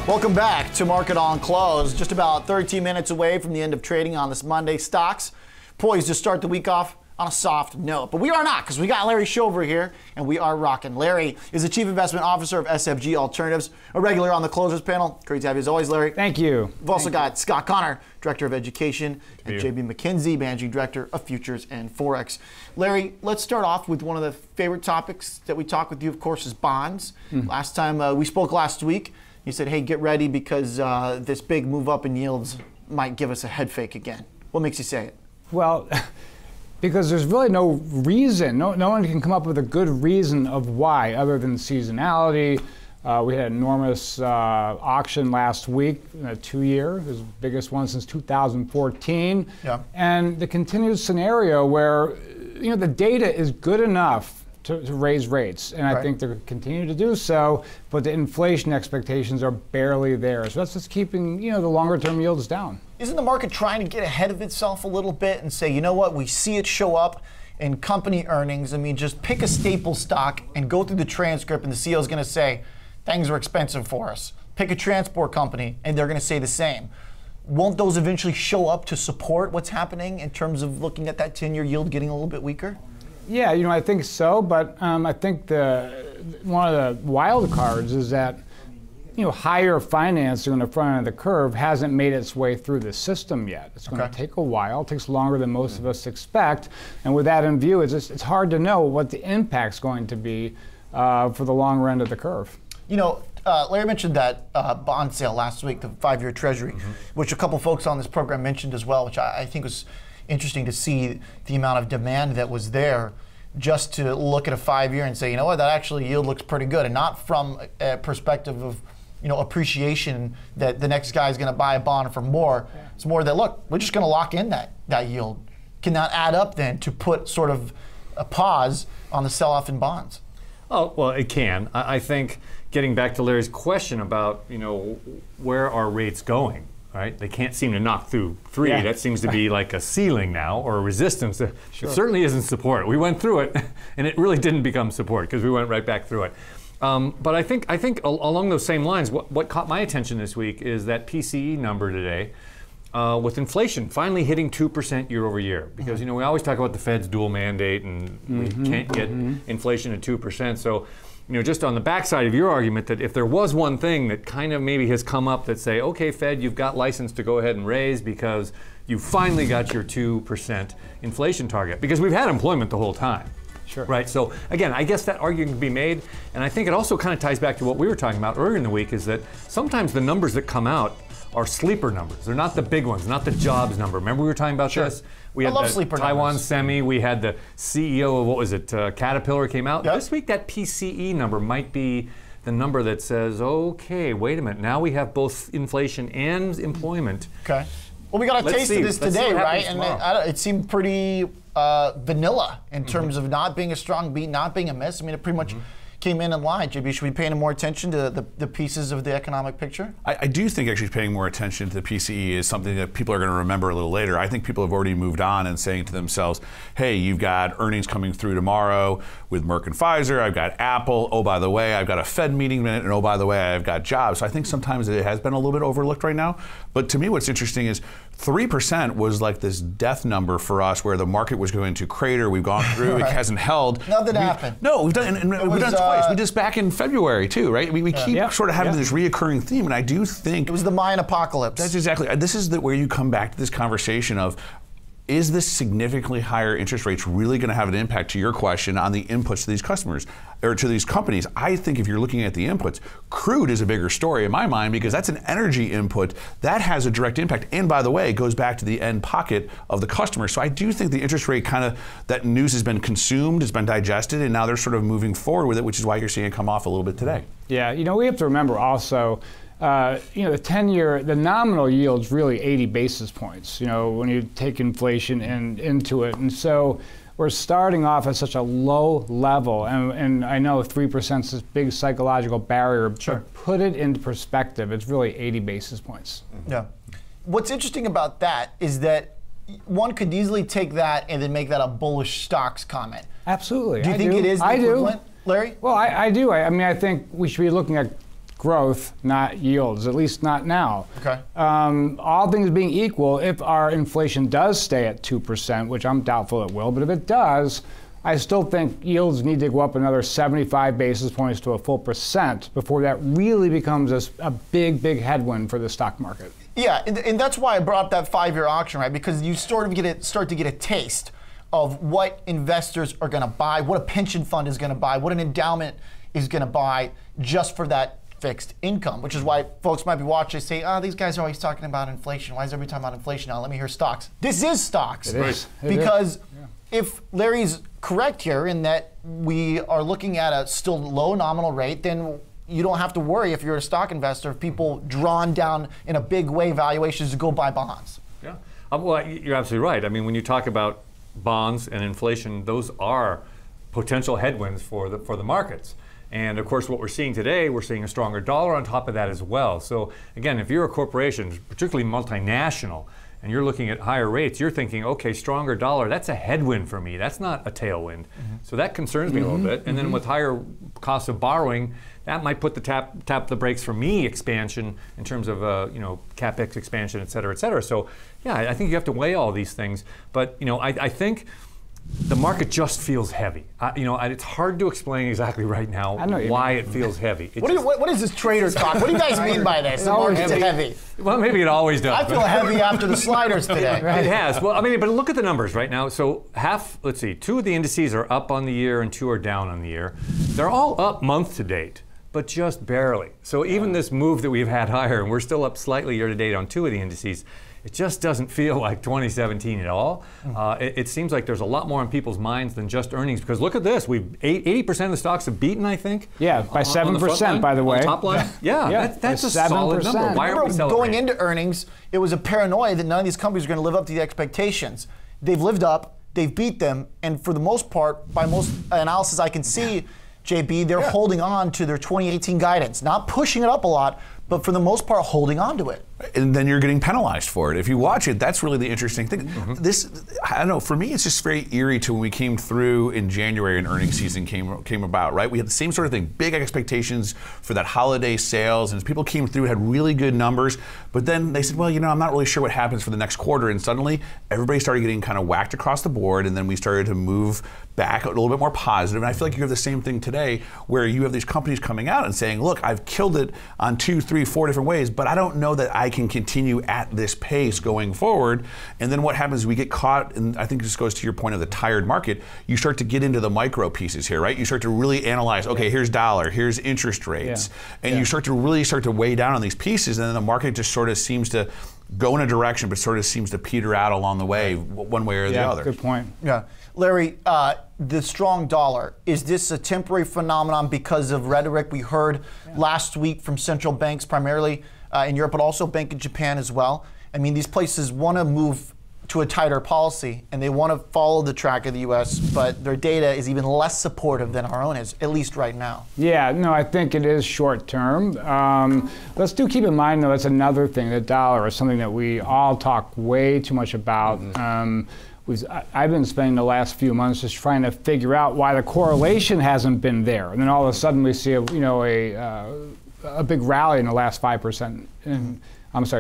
Welcome back to Market on Close. Just about 13 minutes away from the end of trading on this Monday. Stocks poised to start the week off on a soft note. But we are not, because we got Larry Shover here, and we are rocking. Larry is the Chief Investment Officer of SFG Alternatives, a regular on the Closers panel. Great to have you as always, Larry. Thank you. We've also got Scott Connor, Director of Education, and JB McKenzie, Managing Director of Futures and Forex. Larry, let's start off with one of the favorite topics that we talk with you, of course, is bonds. Last time we spoke last week, you said, hey, get ready because this big move up in yields might give us a head fake again. What makes you say it? Well, because there's really no reason. No one can come up with a good reason of why other than seasonality. We had an enormous auction last week, 2-year. It was the biggest one since 2014. Yeah. And the continued scenario where the data is good enough to raise rates, and I think they're going to continue to do so, but the inflation expectations are barely there. So that's just keeping the longer-term yields down. Isn't the market trying to get ahead of itself a little bit and say, you know what, we see it show up in company earnings. I mean, just pick a staple stock and go through the transcript, and the CEO is going to say, things are expensive for us. Pick a transport company, and they're going to say the same. Won't those eventually show up to support what's happening in terms of looking at that 10-year yield getting a little bit weaker? Yeah, I think so, but I think one of the wild cards is that higher financing on the front end of the curve hasn't made its way through the system yet. It's going to take a while. It takes longer than most of us expect, and with that in view, it's hard to know what the impact's going to be for the longer end of the curve. Larry mentioned that bond sale last week, the 5-year Treasury, which a couple folks on this program mentioned as well, which I think was interesting to see the amount of demand that was there just to look at a 5-year and say, you know what, that actually yield looks pretty good, and not from a perspective of appreciation that the next guy is going to buy a bond for more. It's more that, look, we're just going to lock in that yield. Can that add up then to put sort of a pause on the sell-off in bonds? Oh, well, it can. I think getting back to Larry's question about, where are rates going? Right? They can't seem to knock through 3. Yeah. That seems to be like a ceiling now, or a resistance. It certainly isn't support. We went through it, and it really didn't become support because we went right back through it. But I think along those same lines, what caught my attention this week is that PCE number today, with inflation finally hitting 2% year over year. Because we always talk about the Fed's dual mandate, and we can't get inflation at 2%. So. Just on the backside of your argument that if there was one thing that kind of maybe has come up that say, okay, Fed, you've got license to go ahead and raise because you finally got your 2% inflation target. Because we've had employment the whole time. Sure. Right, so again, I guess that argument can be made, and I think it also kind of ties back to what we were talking about earlier in the week, is that sometimes the numbers that come out are sleeper numbers. They're not the big ones, not the jobs number. Remember we were talking about this? We had the Taiwan numbers. Semi, we had the CEO of, what was it, Caterpillar came out. Yep. This week that PCE number might be the number that says, okay, wait a minute, now we have both inflation and employment. Okay. Well, we got a taste of this today, right? And it seemed pretty vanilla in terms of not being a strong beat, not being a miss. I mean, it pretty much came in line. JB, should we pay more attention to the pieces of the economic picture? I do think actually paying more attention to the PCE is something that people are going to remember a little later. I think people have already moved on and saying to themselves, hey, you've got earnings coming through tomorrow with Merck and Pfizer. I've got Apple. Oh, by the way, I've got a Fed meeting minute. And oh, by the way, I've got jobs. So I think sometimes it has been a little bit overlooked right now. But to me, what's interesting is 3% was like this death number for us where the market was going to crater. We've gone through, it hasn't held. Nothing happened. No, we've done, and we've done it twice. We did this back in February too, right? We keep sort of having this reoccurring theme, and I do think it was the Mayan apocalypse. That's exactly. This is where you come back to this conversation of, is this significantly higher interest rates really going to have an impact, to your question, on the inputs to these customers or to these companies? I think if you're looking at the inputs, crude is a bigger story in my mind because that's an energy input that has a direct impact. And by the way, it goes back to the end pocket of the customer. So I do think the interest rate that news has been consumed, has been digested, and now they're sort of moving forward with it, which is why you're seeing it come off a little bit today. Yeah, we have to remember also, the 10-year, the nominal yield's really 80 basis points, when you take inflation into it. And so we're starting off at such a low level. And I know 3% is this big psychological barrier. Sure. But put it into perspective, it's really 80 basis points. Yeah. What's interesting about that is that one could easily take that and then make that a bullish stocks comment. Absolutely. Do you think it is the equivalent, Larry? Well, I do. I mean, I think we should be looking at growth, not yields, at least not now. Okay. All things being equal, if our inflation does stay at 2%, which I'm doubtful it will, but if it does, I still think yields need to go up another 75 basis points to a full percent before that really becomes a big, big headwind for the stock market. Yeah, and that's why I brought up that 5-year auction, right? Because you start to get a taste of what investors are going to buy, what a pension fund is going to buy, what an endowment is going to buy just for that fixed income, which is why folks might be watching and say, oh, these guys are always talking about inflation. Why is everybody talking about inflation now? Let me hear stocks. This is stocks. It is. Because if Larry's correct here in that we are looking at a still low nominal rate, then you don't have to worry if you're a stock investor if people drawn down in a big way valuations to go buy bonds. Yeah, well, you're absolutely right. I mean, when you talk about bonds and inflation, those are potential headwinds for the markets. And of course, what we're seeing today, we're seeing a stronger dollar on top of that as well. So again, if you're a corporation, particularly multinational, and you're looking at higher rates, you're thinking, okay, stronger dollar, that's a headwind for me. That's not a tailwind. So that concerns me a little bit. And then with higher costs of borrowing, that might put the tap the brakes for me expansion in terms of capex expansion, et cetera, et cetera. So yeah, I think you have to weigh all these things. But I think the market just feels heavy. It's hard to explain exactly right now why it feels heavy. What is this trader talk? What do you guys mean by this? The market's heavy. Well, maybe it always does. I feel heavy after the sliders today. It has. Well, I mean, but look at the numbers right now. So let's see, 2 of the indices are up on the year and 2 are down on the year. They're all up month to date, but just barely. So even this move that we've had higher, and we're still up slightly year to date on 2 of the indices, it just doesn't feel like 2017 at all. It seems like there's a lot more on people's minds than just earnings, because look at this. 80% of the stocks have beaten, I think. Yeah, by 7%, by the way. On the top line. Yeah, that's a 7%. solid number. Why are we celebrating? Going into earnings, it was a paranoia that none of these companies are going to live up to the expectations. They've lived up, they've beat them, and for the most part, by most analysis I can see, JB, they're holding on to their 2018 guidance. Not pushing it up a lot, but for the most part, holding on to it. And then you're getting penalized for it. If you watch it, that's really the interesting thing. I don't know, for me, it's just very eerie to when we came through in January and earnings season came about, right? We had the same sort of thing, big expectations for that holiday sales, and people came through, had really good numbers, but then they said, well, I'm not really sure what happens for the next quarter, and suddenly everybody started getting kind of whacked across the board, and then we started to move back a little bit more positive. And I feel like you have the same thing today, where you have these companies coming out and saying, look, I've killed it on 2, 3, 4 different ways, but I don't know that I can continue at this pace going forward. And then what happens is we get caught, and I think this goes to your point of the tired market, you start to get into the micro pieces here, right? You start to really analyze, okay, here's dollar, here's interest rates, and you start to weigh down on these pieces, and then the market just sort of seems to go in a direction, but sort of seems to peter out along the way, one way or the other. Good point. Yeah. Larry, the strong dollar, is this a temporary phenomenon because of rhetoric we heard last week from central banks, primarily in Europe, but also Bank of Japan as well? I mean, these places want to move to a tighter policy, and they want to follow the track of the U.S., but their data is even less supportive than our own is, at least right now. Yeah, no, I think it is short term. Let's do keep in mind, though, that's another thing. The dollar is something that we all talk way too much about. I've been spending the last few months just trying to figure out why the correlation hasn't been there, and then all of a sudden we see a big rally in the last 5%.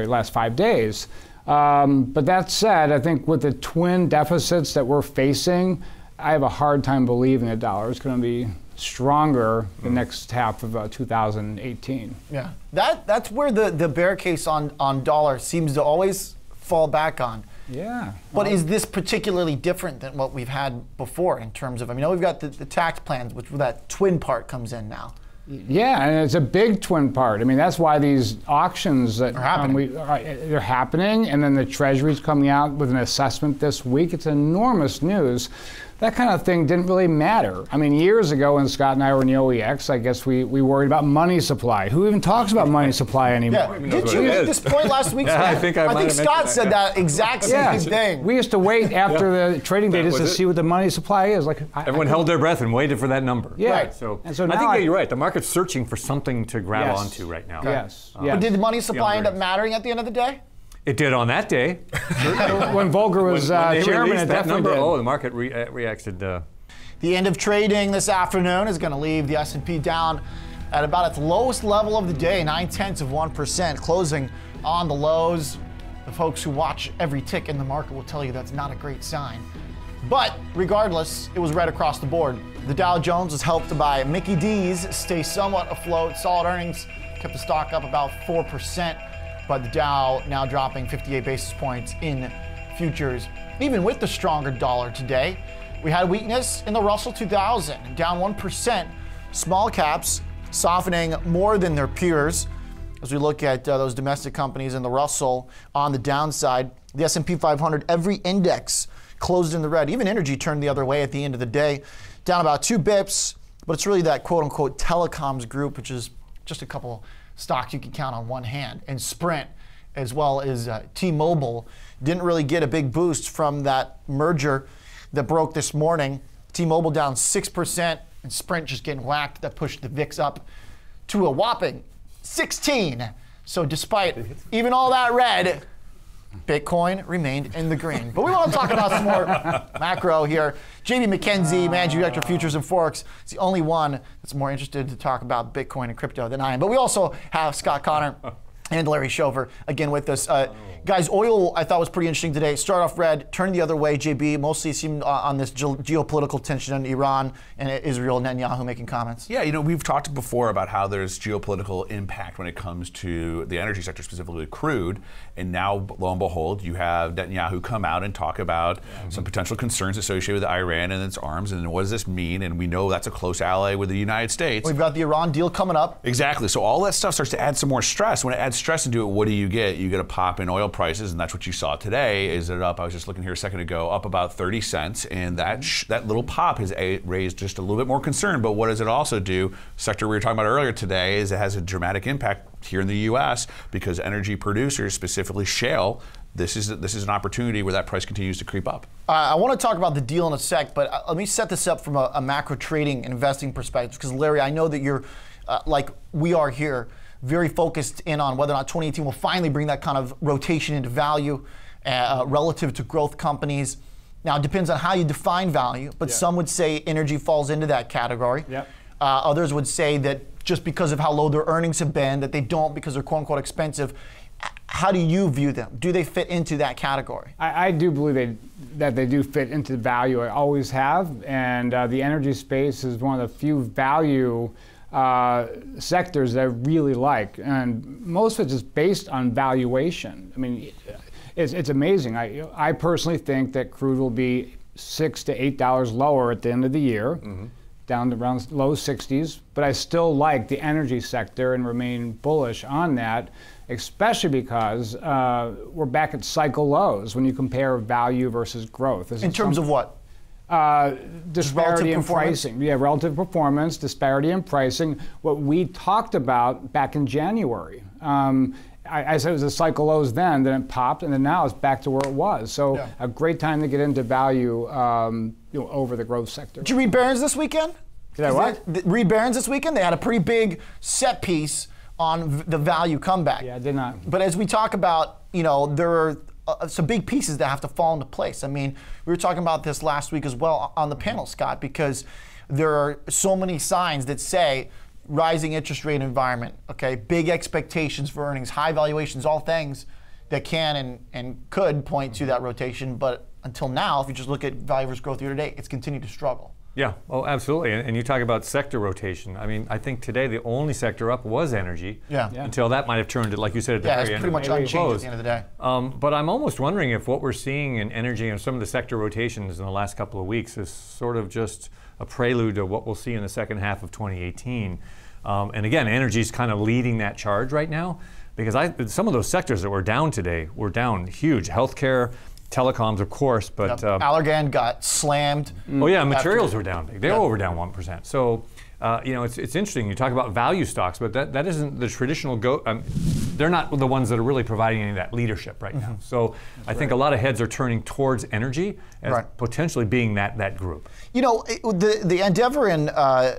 Last 5 days. But that said, I think with the twin deficits that we're facing, I have a hard time believing the dollar is going to be stronger the next half of 2018. Yeah, that's where the bear case on dollar seems to always fall back on. Yeah. But is this particularly different than what we've had before in terms of, we've got the tax plans, which that twin part comes in now. Yeah, and it's a big twin part. That's why these auctions that are happening. They're happening, and then the Treasury's coming out with an assessment this week. It's enormous news. That kind of thing didn't really matter. Years ago when Scott and I were in the OEX, I guess we worried about money supply. Who even talks about money supply anymore? Yeah. Did you make this point last week, Scott? I think Scott said that exact same thing. We used to wait after the trading day just to see what the money supply is. Everyone held their breath and waited for that number. Yeah. Right. So I think you're right. The mark's searching for something to grab onto right now. Yes. But did the money supply end up mattering at the end of the day? It did on that day. When Volcker was chairman, it definitely did. Oh, the market reacted. The end of trading this afternoon is going to leave the S&P down at about its lowest level of the day, 0.9%, closing on the lows. The folks who watch every tick in the market will tell you that's not a great sign. But regardless, it was red across the board. The Dow Jones was helped by Mickey D's stay somewhat afloat. Solid earnings kept the stock up about 4%, but the Dow now dropping 58 basis points in futures. Even with the stronger dollar today, we had weakness in the Russell 2000, down 1%. Small caps softening more than their peers. As we look at those domestic companies in the Russell on the downside, the S&P 500, every index closed in the red. Even energy turned the other way at the end of the day, down about 2 bips, but it's really that quote-unquote telecoms group, which is just a couple stocks you can count on one hand. And Sprint, as well as T-Mobile, didn't really get a big boost from that merger that broke this morning. T-Mobile down 6%, and Sprint just getting whacked. That pushed the VIX up to a whopping 16. So despite even all that red, Bitcoin remained in the green. But we want to talk about some more macro here. JB McKenzie, Managing Director of Futures and Forex, is the only one that's more interested to talk about Bitcoin and crypto than I am. But we also have Scott Connor and Larry Shover again with us. Guys, oil I thought was pretty interesting today. Start off red, turned the other way, JB. Mostly seemed on this geopolitical tension in Iran and Israel, Netanyahu making comments. Yeah, we've talked before about how there's geopolitical impact when it comes to the energy sector, specifically crude. And now, lo and behold, you have Netanyahu come out and talk about some potential concerns associated with Iran and its arms. And what does this mean? And we know that's a close ally with the United States. We've got the Iran deal coming up. Exactly. So all that stuff starts to add some more stress. When it adds stress into it, what do you get? You get a pop in oil prices, and that's what you saw today. Is it up? I was just looking here a second ago, up about 30 cents, and that little pop has raised just a little bit more concern. But what does it also do? Sector we were talking about earlier today is it has a dramatic impact here in the U.S. because energy producers, specifically shale, this is an opportunity where that price continues to creep up. I want to talk about the deal in a sec, but let me set this up from a macro trading and investing perspective, because Larry, I know that you're like we are here, very focused in on whether or not 2018 will finally bring that kind of rotation into value relative to growth companies. Now, it depends on how you define value, but some would say energy falls into that category. Others would say that just because of how low their earnings have been, that they don't because they're quote unquote expensive. How do you view them? Do they fit into that category? I do believe that they do fit into value. I always have, and the energy space is one of the few value sectors that I really like, and most of it is based on valuation. I mean, it's amazing. I personally think that crude will be $6 to $8 lower at the end of the year, down to around low 60s. But I still like the energy sector and remain bullish on that, especially because we're back at cycle lows when you compare value versus growth. In terms of what? Disparity in pricing. Yeah, relative performance, disparity in pricing. What we talked about back in January. I said it was a cycle lows then it popped, and then now it's back to where it was. So a great time to get into value over the growth sector. Did you read Barron's this weekend? Did I what? Read Barron's this weekend? They had a pretty big set piece on the value comeback. Yeah, I did not. But as we talk about, there are some big pieces that have to fall into place. I mean, we were talking about this last week as well on the panel, Scott, because there are so many signs that say rising interest rate environment, okay, big expectations for earnings, high valuations, all things that can and could point to that rotation. But until now, if you just look at value versus growth year to date, it's continued to struggle. Yeah, oh, absolutely. And you talk about sector rotation. I mean, I think today the only sector up was energy. Until that might have turned it, like you said, at the very end. It's pretty much unchanged at the end of the day. But I'm almost wondering if what we're seeing in energy and some of the sector rotations in the last couple of weeks is sort of just a prelude to what we'll see in the second half of 2018. And again, energy is kind of leading that charge right now, because some of those sectors that were down today were down huge. Healthcare, telecoms, of course, but Allergan got slammed. Oh yeah, materials were down big. They were down 1%. So it's interesting. You talk about value stocks, but that isn't the traditional they're not the ones that are really providing any of that leadership right now. So I think a lot of heads are turning towards energy as potentially being that group. The Endeavor and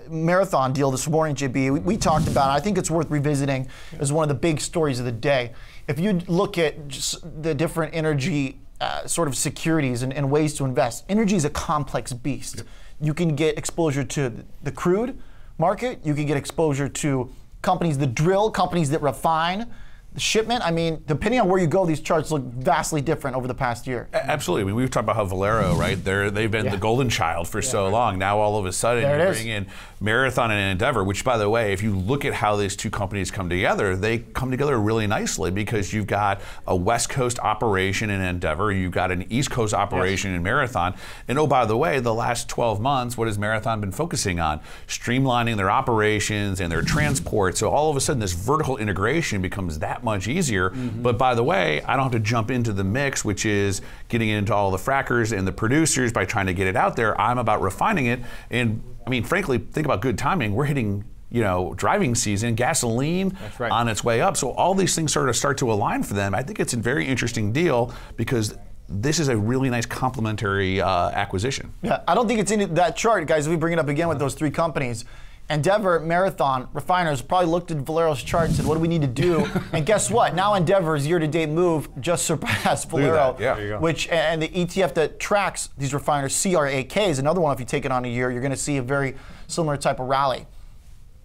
Marathon deal this morning, JB, we talked about it. I think it's worth revisiting as one of the big stories of the day. If you look at just the different energy sort of securities and ways to invest, energy is a complex beast. You can get exposure to the crude, market. You can get exposure to companies that drill, companies that refine. The shipment, I mean, depending on where you go, these charts look vastly different over the past year. Absolutely. I mean, we've talked about how Valero, right? They've been the golden child for so long. Now all of a sudden you bring in Marathon and Endeavor, which, by the way, if you look at how these two companies come together, they come together really nicely because you've got a West Coast operation in Endeavor, you've got an East Coast operation in Marathon, and oh, by the way, the last 12 months, what has Marathon been focusing on? Streamlining their operations and their transport. So all of a sudden, this vertical integration becomes that much easier. But by the way, I don't have to jump into the mix, which is getting into all the frackers and the producers by trying to get it out there. I'm about refining it. And I mean, frankly, think about good timing. We're hitting, you know, driving season, gasoline on its way up. So all these things sort of start to align for them. I think it's a very interesting deal because this is a really nice complementary acquisition. Yeah, I don't think it's in that chart, guys. If we bring it up again with those three companies, Endeavor, Marathon, refiners probably looked at Valero's chart and said, what do we need to do? And guess what? Now Endeavor's year-to-date move just surpassed Valero, which, and the ETF that tracks these refiners, CRAK, is another one. If you take it on a year, you're going to see a very similar type of rally.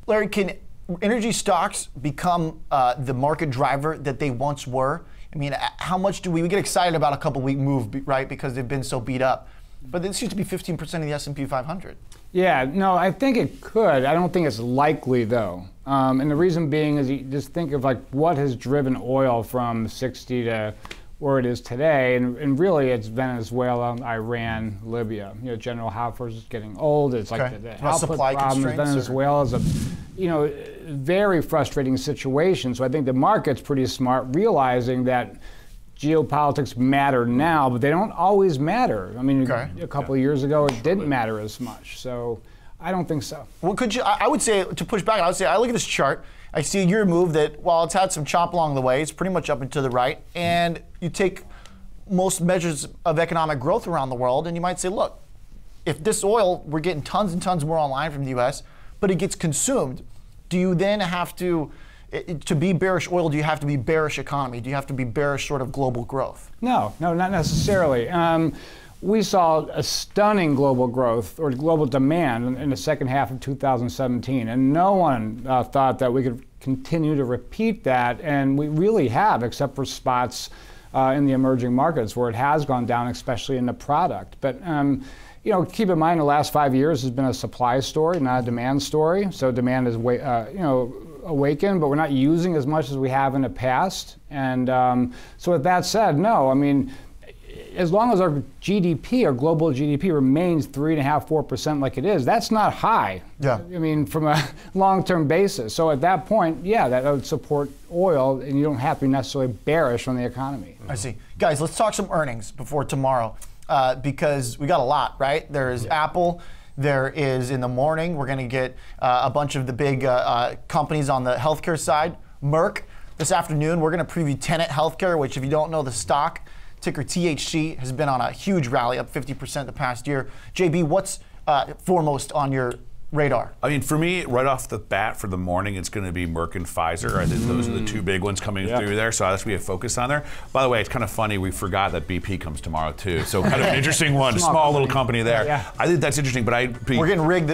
Larry, can energy stocks become the market driver that they once were? I mean, how much do we get excited about a couple-week move, right, because they've been so beat up? But this used to be 15% of the S&P 500. Yeah, no, I think it could. I don't think it's likely, though. And the reason being is you just think of like what has driven oil from 60 to where it is today, and really it's Venezuela, Iran, Libya. You know, General Hafez is getting old. It's like the output problems. Venezuela is a, you know, very frustrating situation. So I think the market's pretty smart, realizing that geopolitics matter now, but they don't always matter. I mean, a couple of years ago, it didn't matter as much. So I don't think so. Well, could you? I would say, to push back, I would say I look at this chart. I see your move that while it's had some chop along the way, it's pretty much up and to the right. And you take most measures of economic growth around the world, and you might say, look, if this oil, we're getting tons and tons more online from the U.S., but it gets consumed, do you then have to be bearish oil, do you have to be bearish economy? Do you have to be bearish sort of global growth? No, not necessarily. We saw a stunning global growth or global demand in the second half of 2017, and no one thought that we could continue to repeat that, and we really have, except for spots in the emerging markets where it has gone down, especially in the product. But you know, keep in mind the last 5 years has been a supply story, not a demand story. So demand is you know, awakened, but we're not using as much as we have in the past. And so with that said, no, I mean, as long as our GDP, our global GDP remains 3.5%, 4% like it is, that's not high. Yeah. I mean, from a long-term basis. So at that point, yeah, that would support oil, and you don't have to be necessarily bearish on the economy. I see. Guys, let's talk some earnings before tomorrow, because we got a lot, right? There's Apple. There is, in the morning, we're going to get a bunch of the big companies on the healthcare side. Merck. This afternoon, we're going to preview Tenet Healthcare, which, if you don't know the stock, ticker THC, has been on a huge rally, up 50% the past year. JB, what's foremost on your radar? I mean, for me, right off the bat for the morning, it's going to be Merck and Pfizer. I think those are the two big ones coming through there, so that's we have focus on there. By the way, it's kind of funny, we forgot that BP comes tomorrow too, so kind of an interesting one, small little company there. Yeah. I think that's interesting, but we're getting rigged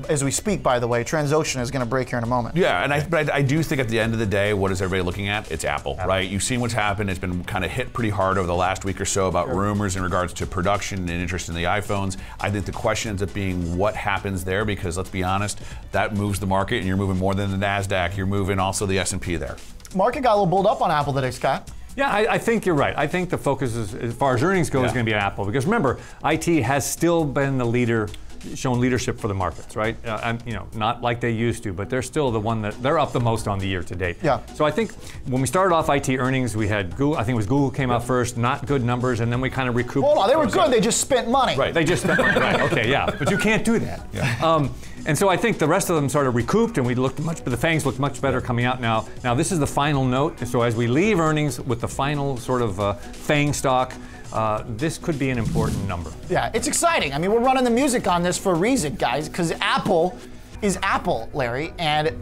as we speak, by the way. Transocean is going to break here in a moment. Yeah, and but I do think at the end of the day, what is everybody looking at? It's Apple, right? You've seen what's happened. It's been kind of hit pretty hard over the last week or so about rumors in regards to production and interest in the iPhones. I think the question ends up being what happens there, because let's be honest, that moves the market, and you're moving more than the NASDAQ. You're moving also the S&P there. Market got a little bulled up on Apple today, Scott. Yeah, I think you're right. I think the focus, as far as earnings go, is going to be on Apple. Because remember, IT has still been the leader, shown leadership for the markets, right? And you know, not like they used to, but they're still the one that they're up the most on the year to date. Yeah. So I think when we started off IT earnings, we had Google. I think it was Google came out first, not good numbers, and then we kind of recouped. Hold on, they were good. They just spent money. Right. They just spent money. Right. Okay. Yeah. But you can't do that. Yeah. And so I think the rest of them sort of recouped, and we looked much, but the FANGs look much better coming out now. Now this is the final note. So as we leave earnings with the final sort of FANG stock, this could be an important number. Yeah, it's exciting. I mean, we're running the music on this for a reason, guys, because Apple is Apple, Larry, and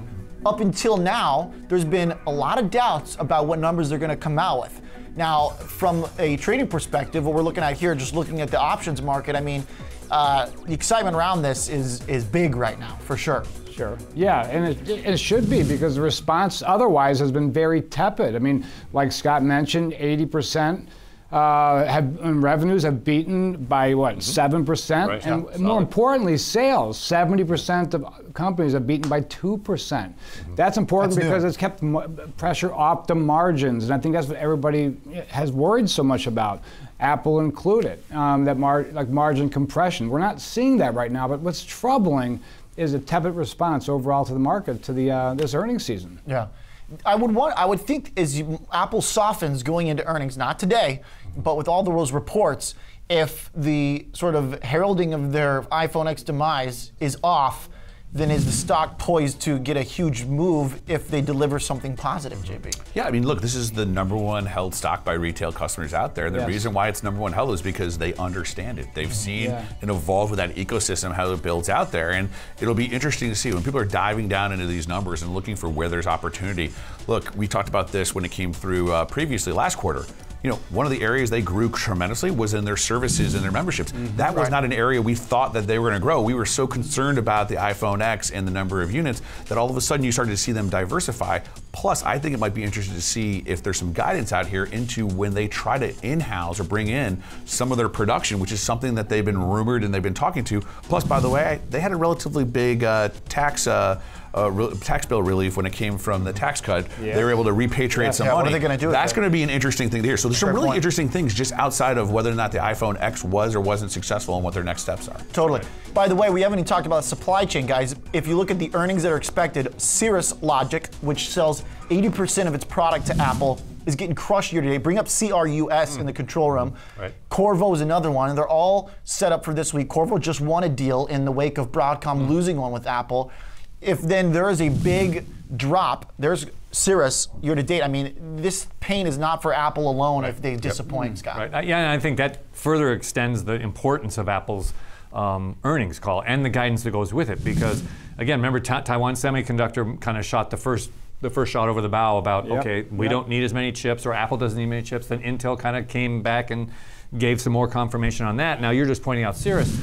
up until now, there's been a lot of doubts about what numbers they're going to come out with. Now, from a trading perspective, what we're looking at here, just looking at the options market, I mean, the excitement around this is big right now, for sure. Sure. Yeah, and it should be, because the response otherwise has been very tepid. I mean, like Scott mentioned, 80% revenues have beaten by what, 7%? Right. And Yeah, more solid. importantly, sales, 70% of companies have beaten by 2%. That's important because it's kept pressure off the margins, and I think that's what everybody has worried so much about, Apple included, that margin compression. We're not seeing that right now, but what's troubling is a tepid response overall to the market to the this earnings season. Yeah, I would think as Apple softens going into earnings, not today, but with all those reports, if the sort of heralding of their iPhone X demise is off, then is the stock poised to get a huge move if they deliver something positive, JB? Yeah, I mean, look, this is the #1 held stock by retail customers out there. The reason why it's #1 held is because they understand it. They've seen and evolved with that ecosystem, how it builds out there. And it'll be interesting to see when people are diving down into these numbers and looking for where there's opportunity. Look, we talked about this when it came through previously last quarter. You know, one of the areas they grew tremendously was in their services and their memberships. That was not an area we thought that they were going to grow. We were so concerned about the iPhone X and the number of units that all of a sudden you started to see them diversify. Plus, I think it might be interesting to see if there's some guidance out here into when they try to in-house or bring in some of their production, which is something that they've been rumored and they've been talking to. Plus, by the way, they had a relatively big tax bill relief when it came from the tax cut. They were able to repatriate some money. What are they going to do with That's it? going to be an interesting thing to hear. So there's some really interesting things just outside of whether or not the iPhone X was or wasn't successful and what their next steps are. Totally. By the way, we haven't even talked about supply chain, guys. If you look at the earnings that are expected, Cirrus Logic, which sells 80% of its product to Apple, is getting crushed year to date. Bring up CRUS in the control room. Right. Qorvo is another one, and they're all set up for this week. Qorvo just won a deal in the wake of Broadcom losing one with Apple. If then there is a big drop, there's Cirrus year to date. I mean, this pain is not for Apple alone if they disappoint, Scott. Right. Yeah, and I think that further extends the importance of Apple's earnings call and the guidance that goes with it. Because again, remember Taiwan Semiconductor kind of shot the first shot over the bow about okay, we don't need as many chips, or Apple doesn't need many chips. Then Intel kind of came back and gave some more confirmation on that. Now you're just pointing out Cirrus.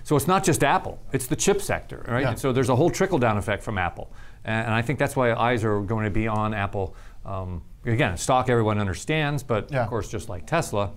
So it's not just Apple, it's the chip sector, right? Yeah. And so there's a whole trickle-down effect from Apple. And I think that's why eyes are going to be on Apple. Again, a stock everyone understands, but of course, just like Tesla,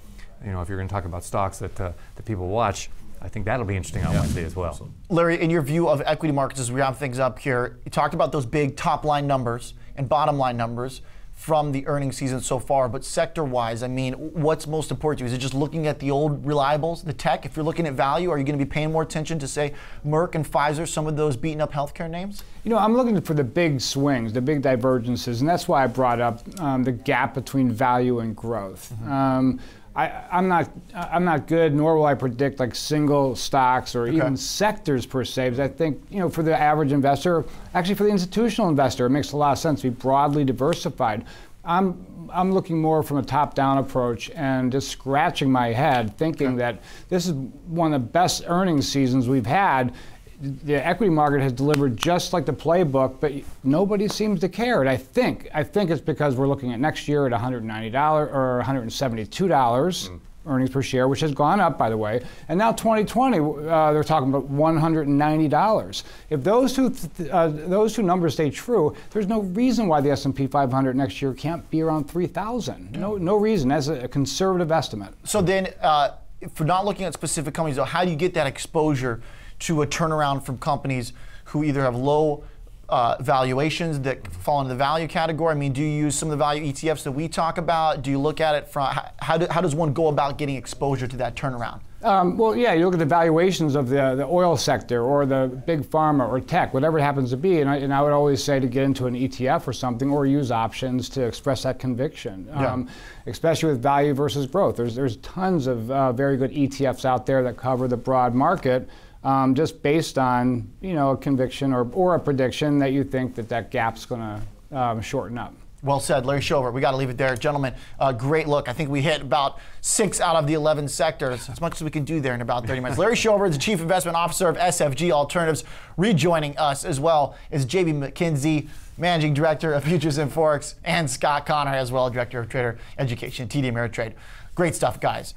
you know, if you're going to talk about stocks that people watch, I think that'll be interesting on Wednesday as well. Larry, in your view of equity markets as we wrap things up here, you talked about those big top-line numbers and bottom-line numbers from the earnings season so far, but sector-wise, I mean, what's most important to you? Is it just looking at the old reliables, the tech? If you're looking at value, are you going to be paying more attention to, say, Merck and Pfizer, some of those beaten-up healthcare names? You know, I'm looking for the big swings, the big divergences, and that's why I brought up the gap between value and growth. I'm not good, nor will I predict like single stocks or even sectors per se, because I think, you know, for the average investor, actually for the institutional investor, it makes a lot of sense to be broadly diversified. I'm looking more from a top-down approach and just scratching my head, thinking that this is one of the best earnings seasons we've had. The equity market has delivered just like the playbook, but nobody seems to care. And I think it's because we're looking at next year at $190 or $172 earnings per share, which has gone up, by the way. And now 2020, they're talking about $190. If those two numbers stay true, there's no reason why the S&P 500 next year can't be around 3,000. No reason. That's a conservative estimate. So then, for not looking at specific companies, though, how do you get that exposure to a turnaround from companies who either have low valuations that fall into the value category? I mean, do you use some of the value ETFs that we talk about? Do you look at it from, how does one go about getting exposure to that turnaround? Well, yeah, you look at the valuations of the oil sector or the big pharma or tech, whatever it happens to be, and I would always say to get into an ETF or something, or use options to express that conviction, especially with value versus growth. There's tons of very good ETFs out there that cover the broad market. Just based on, you know, a conviction or a prediction that you think that gap's going to shorten up. Well said, Larry Shover. We got to leave it there. Gentlemen, great look. I think we hit about 6 out of the 11 sectors, as much as we can do there in about 30 minutes. Larry Shover is the Chief Investment Officer of SFG Alternatives. Rejoining us as well is JB McKenzie, Managing Director of Futures and Forex, and Scott Connor as well, Director of Trader Education, TD Ameritrade. Great stuff, guys.